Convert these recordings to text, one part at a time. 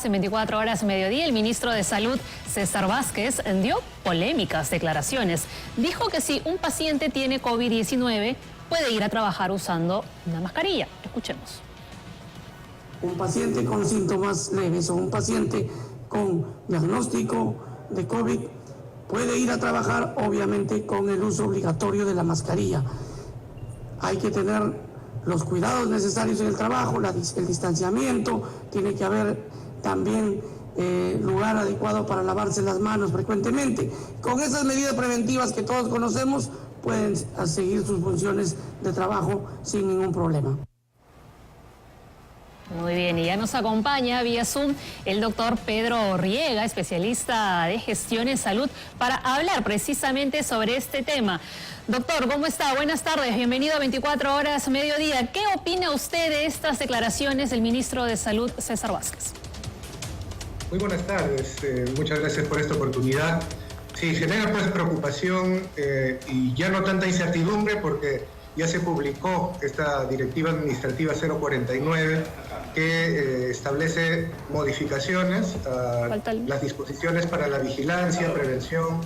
En 24 horas mediodía, el ministro de Salud, César Vázquez, dio polémicas declaraciones. Dijo que si un paciente tiene COVID-19, puede ir a trabajar usando una mascarilla. Escuchemos. Un paciente con síntomas leves o un paciente con diagnóstico de COVID puede ir a trabajar, obviamente, con el uso obligatorio de la mascarilla. Hay que tener los cuidados necesarios en el trabajo, el distanciamiento, tiene que haber también lugar adecuado para lavarse las manos frecuentemente. Con esas medidas preventivas que todos conocemos, pueden seguir sus funciones de trabajo sin ningún problema. Muy bien, y ya nos acompaña vía Zoom el doctor Pedro Riega, especialista de gestión en salud, para hablar precisamente sobre este tema. Doctor, ¿cómo está? Buenas tardes, bienvenido a 24 horas mediodía. ¿Qué opina usted de estas declaraciones del ministro de Salud, César Vázquez? Muy buenas tardes, muchas gracias por esta oportunidad. Sí, genera pues preocupación y ya no tanta incertidumbre porque ya se publicó esta directiva administrativa 049 que establece modificaciones a las disposiciones para la vigilancia, prevención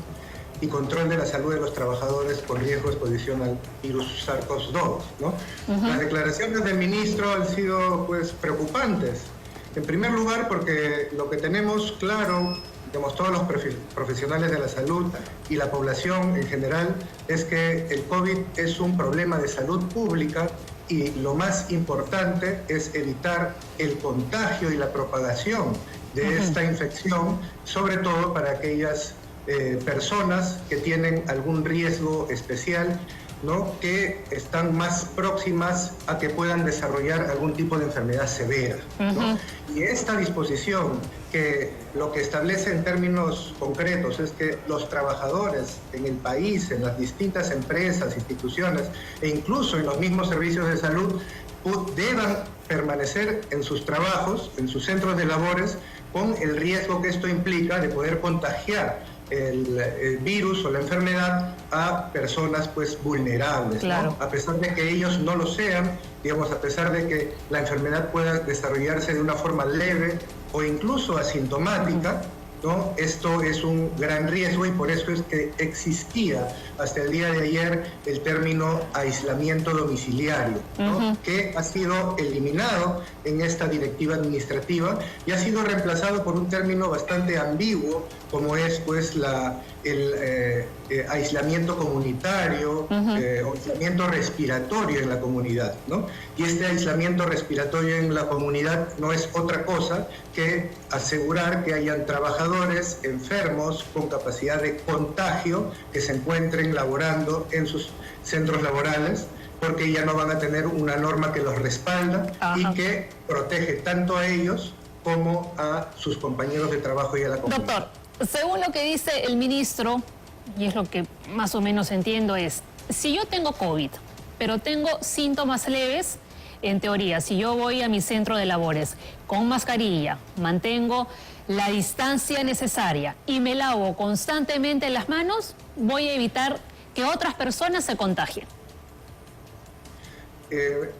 y control de la salud de los trabajadores con riesgo de exposición al virus SARS-CoV-2, ¿no? Las declaraciones del ministro han sido pues preocupantes. En primer lugar, porque lo que tenemos claro, digamos, todos los profesionales de la salud y la población en general, es que el COVID es un problema de salud pública y lo más importante es evitar el contagio y la propagación de esta infección, sobre todo para aquellas personas que tienen algún riesgo especial, ¿no?, que están más próximas a que puedan desarrollar algún tipo de enfermedad severa, ¿no? Y esta disposición, que lo que establece en términos concretos es que los trabajadores en el país, en las distintas empresas, instituciones e incluso en los mismos servicios de salud, deban permanecer en sus trabajos, en sus centros de labores, con el riesgo que esto implica de poder contagiar el virus o la enfermedad a personas pues vulnerables, claro, ¿no? A pesar de que ellos no lo sean, digamos, a pesar de que la enfermedad pueda desarrollarse de una forma leve o incluso asintomática, ¿no? Esto es un gran riesgo y por eso es que existía hasta el día de ayer el término aislamiento domiciliario, ¿no? Que ha sido eliminado en esta directiva administrativa y ha sido reemplazado por un término bastante ambiguo como es pues el aislamiento comunitario o aislamiento respiratorio en la comunidad, ¿no? Y este aislamiento respiratorio en la comunidad no es otra cosa que asegurar que hayan trabajadores enfermos con capacidad de contagio que se encuentren laborando en sus centros laborales, porque ya no van a tener una norma que los respalda y que protege tanto a ellos como a sus compañeros de trabajo y a la comunidad. Doctor, según lo que dice el ministro, y es lo que más o menos entiendo, es, si yo tengo COVID, pero tengo síntomas leves, en teoría, si yo voy a mi centro de labores con mascarilla, mantengo la distancia necesaria y me lavo constantemente las manos, voy a evitar que otras personas se contagien.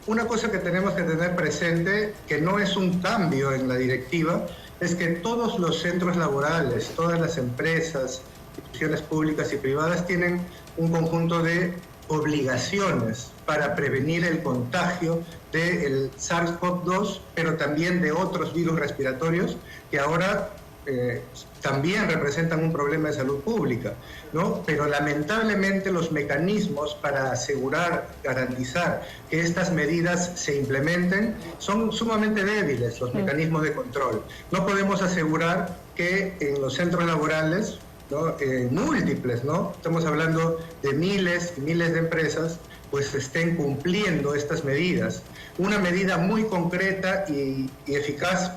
Una cosa que tenemos que tener presente, que no es un cambio en la directiva, es que todos los centros laborales, todas las empresas, instituciones públicas y privadas tienen un conjunto de obligaciones para prevenir el contagio del SARS-CoV-2, pero también de otros virus respiratorios que ahora también representan un problema de salud pública, ¿no? Pero lamentablemente los mecanismos para asegurar, garantizar que estas medidas se implementen son sumamente débiles, los mecanismos de control. No podemos asegurar que en los centros laborales, ¿no?, múltiples, ¿no?, estamos hablando de miles y miles de empresas, pues estén cumpliendo estas medidas. Una medida muy concreta y eficaz,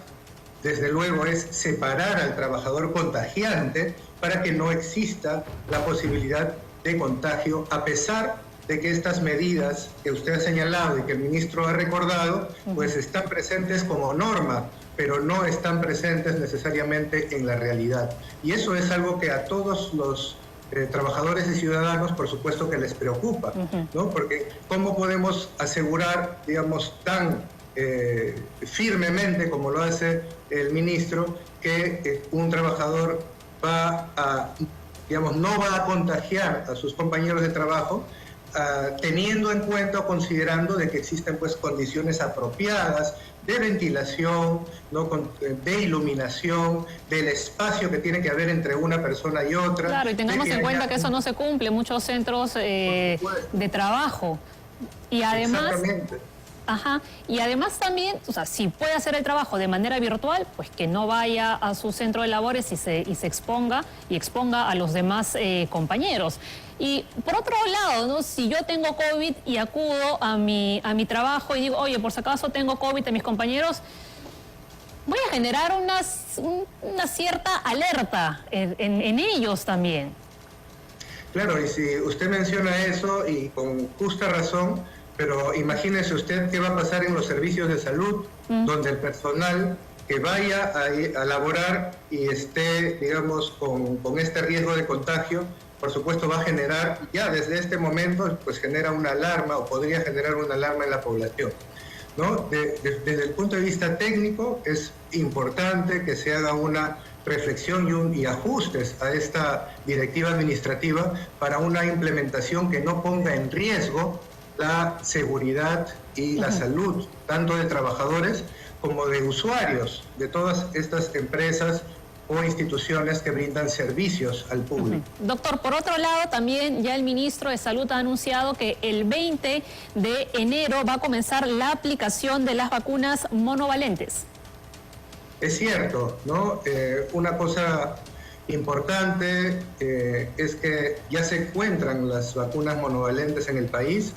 desde luego, es separar al trabajador contagiante para que no exista la posibilidad de contagio, a pesar de que estas medidas que usted ha señalado y que el ministro ha recordado, pues están presentes como norma, pero no están presentes necesariamente en la realidad. Y eso es algo que a todos los trabajadores y ciudadanos, por supuesto que les preocupa, ¿no? Porque ¿cómo podemos asegurar, digamos, tan firmemente, como lo hace el ministro, que un trabajador no va a contagiar a sus compañeros de trabajo, teniendo en cuenta o considerando de que existen pues condiciones apropiadas de ventilación, ¿no? De iluminación, del espacio que tiene que haber entre una persona y otra. Claro, y tengamos en cuenta que eso no se cumple en muchos centros de trabajo. Y además, exactamente. Ajá, y además también, o sea, si puede hacer el trabajo de manera virtual, pues que no vaya a su centro de labores y se exponga a los demás compañeros. Y por otro lado, ¿no? Si yo tengo COVID y acudo a mi trabajo y digo, oye, por si acaso tengo COVID a mis compañeros, voy a generar una cierta alerta en ellos también. Claro, y si usted menciona eso, y con justa razón, pero imagínese usted qué va a pasar en los servicios de salud, donde el personal que vaya a laborar y esté, digamos, con este riesgo de contagio, por supuesto va a generar, ya desde este momento, pues genera una alarma o podría generar una alarma en la población, ¿no? Desde el punto de vista técnico es importante que se haga una reflexión y ajustes a esta directiva administrativa para una implementación que no ponga en riesgo la seguridad y la salud, tanto de trabajadores como de usuarios de todas estas empresas o instituciones que brindan servicios al público. Doctor, por otro lado, también ya el ministro de Salud ha anunciado que el 20 de enero va a comenzar la aplicación de las vacunas monovalentes. Es cierto, ¿no? Una cosa importante es que ya se encuentran las vacunas monovalentes en el país.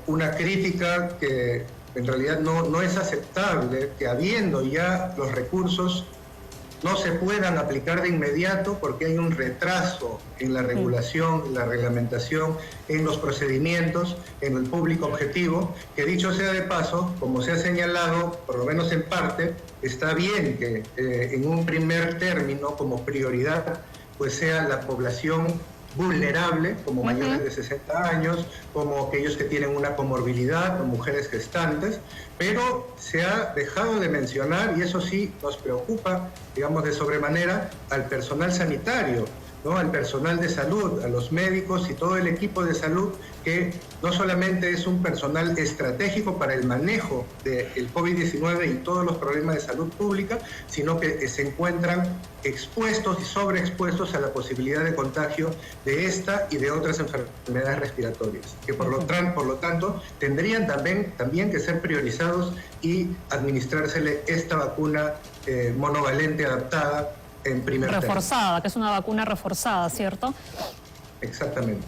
Una crítica que en realidad no es aceptable, que habiendo ya los recursos no se puedan aplicar de inmediato porque hay un retraso en la regulación, en la reglamentación, en los procedimientos, en el público objetivo, que dicho sea de paso, como se ha señalado, por lo menos en parte, está bien que en un primer término, como prioridad, pues sea la población vulnerable, como mayores de 60 años, como aquellos que tienen una comorbilidad, o mujeres gestantes, pero se ha dejado de mencionar, y eso sí nos preocupa, digamos, de sobremanera, al personal sanitario, ¿no? Al personal de salud, a los médicos y todo el equipo de salud, que no solamente es un personal estratégico para el manejo del COVID-19 y todos los problemas de salud pública, sino que se encuentran expuestos y sobreexpuestos a la posibilidad de contagio de esta y de otras enfermedades respiratorias, que por lo tanto tendrían también que ser priorizados y administrársele esta vacuna monovalente adaptada en primer reforzada, que es una vacuna reforzada, ¿cierto? Exactamente.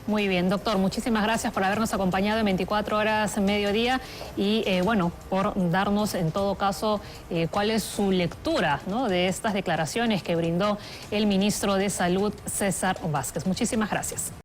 Muy bien, doctor, muchísimas gracias por habernos acompañado en 24 horas mediodía y bueno, por darnos en todo caso cuál es su lectura, ¿no?, de estas declaraciones que brindó el ministro de Salud, César Vázquez. Muchísimas gracias.